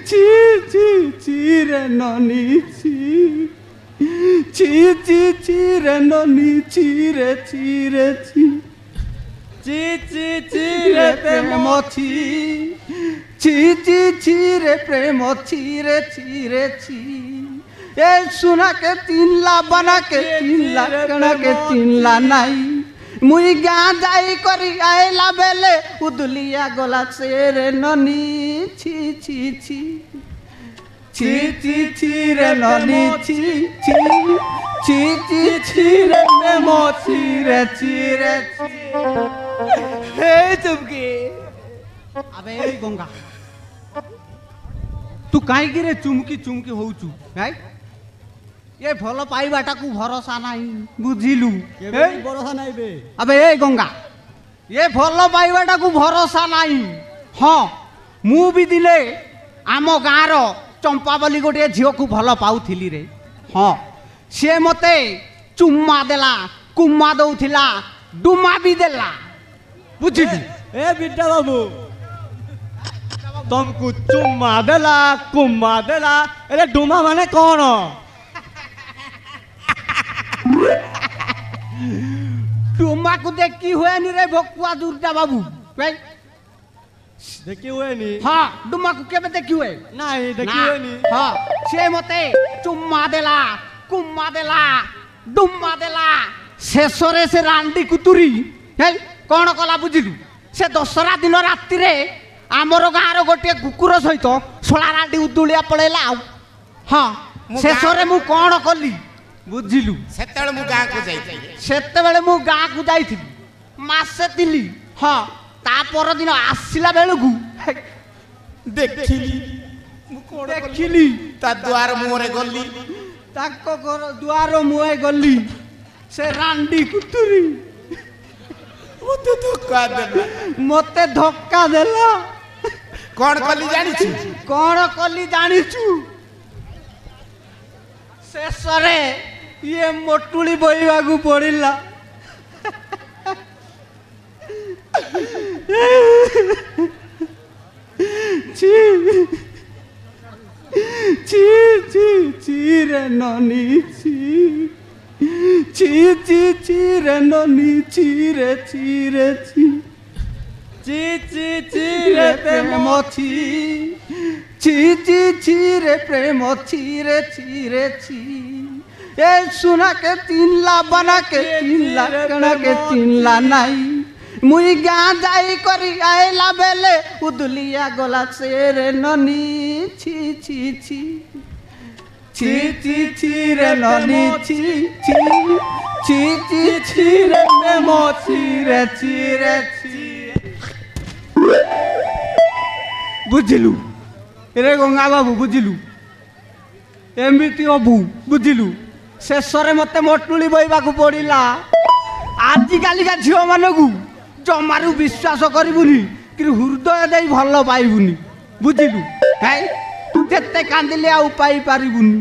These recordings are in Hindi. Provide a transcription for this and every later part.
ছি ছি ছি রে ননি ছি ছি ছি ছি রে ননি ছি রে ছি রে ছি ছি ছি ছি রে প্রেম ছি ছি ছি ছি রে প্রেম ছি রে ছি রে ছি এ सुना के चिनला बना के चिनला कणा के चिनला नहीं मुई गाँ जाई करी आइला बेले उदलिया गला से रे ननी छी छी छी छी छी छी रे ननी छी छी छी छी छी रे मेमो छी रे हे चुमकी अबे ए गंगा तू काई रे चुमकी चुमकी होउचु काई ये भल पाइबाटा को भरोसा नहीं बुझिलु भरोसा नहीं बे अबे ए गंगा ये भल पाइबाटा को भरोसा नहीं हाँ मु भी दिले आम गाँर चंपा बोली गोटे झील को भल पाउथिली रे हाँ सी मते चुम्मा देला कुम्मा दउथिला डुमा भी देला बुझिलु ए बिट्टा बाबू तुमको चुम्मा देला कुम्मा देला अरे डुमा माने कौन डुमा को देखी हुए नी रे भकुआ दुर्गा बाबू भाई देखी हुए नी हाँ डुमा को केबे देखी हुए नहीं देखी हुए नी हाँ से मते चुम्मा देला कुम्मा देला डुम्मा देला शेषरे से रांडी कुतुरी है कौन कला बुझिलु से दशरा दिन राति रे आमर गाँर गोटे कुकुर सहित सोला रांडी उदुलिया पड़ेला हाँ शेषरे मु कौन कली बुझिलु सेतेबेले मु गाँ को जाइथिली सेतेबेले मु गाँ को जाइथिली मासे तिली हाँ ता पर दिन आसिला बेलगु देखिली देखिली ता द्वार मुहरे गली ताको घर द्वार मुहे गली से रांडी कुतुरी मते धक्का देला कौन कली जानिछु कौन कली जानिछु शेषरे ये मोटुली बोइबा को पड़िला ची ची ची ची रे ननी ची ची ची ची रे ननी ची रे ची रे ची ची ची ची रे प्रेम ची ची ची ची रे प्रेम ची रे ची रे ची ए सुना के चिनला बना के चिनला कणा के चिनला नहीं मुई गाँ जाई करी आइला बेले उदलिया गला से रे ननी छी छी छी छी छी छी रे ननी छी छी छी छी छी रे मेमो छी रे छी बुझिलु रे गंगा बाबू बुझिलु एमती अबू बुझिलु शेषरे मते मोटुली बोइबा को पड़िला आजिकाली का झील मानू जमारू विश्वास करूनी कि हृदय दे भल पाइबुनी बुझिलु है तू जेते कांदिले आउ पाई पारिबुनी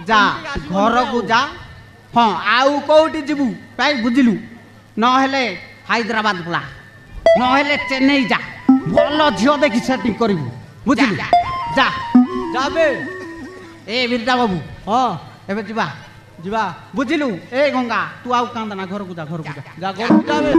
जा घर को जा हाँ आउ कोठी जीवु पाई बुझिलु न हेले हैदराबाद पला न हेले चेन्नई जा भल झील देखि सेटिंग करिवु बुझिलु जा जाबे ए बिरदा बाबू हाँ एबे जीवा जीवा बुझिलु ए गंगा तू आउ कांदना घर को जा घर को जा जा घर जाबे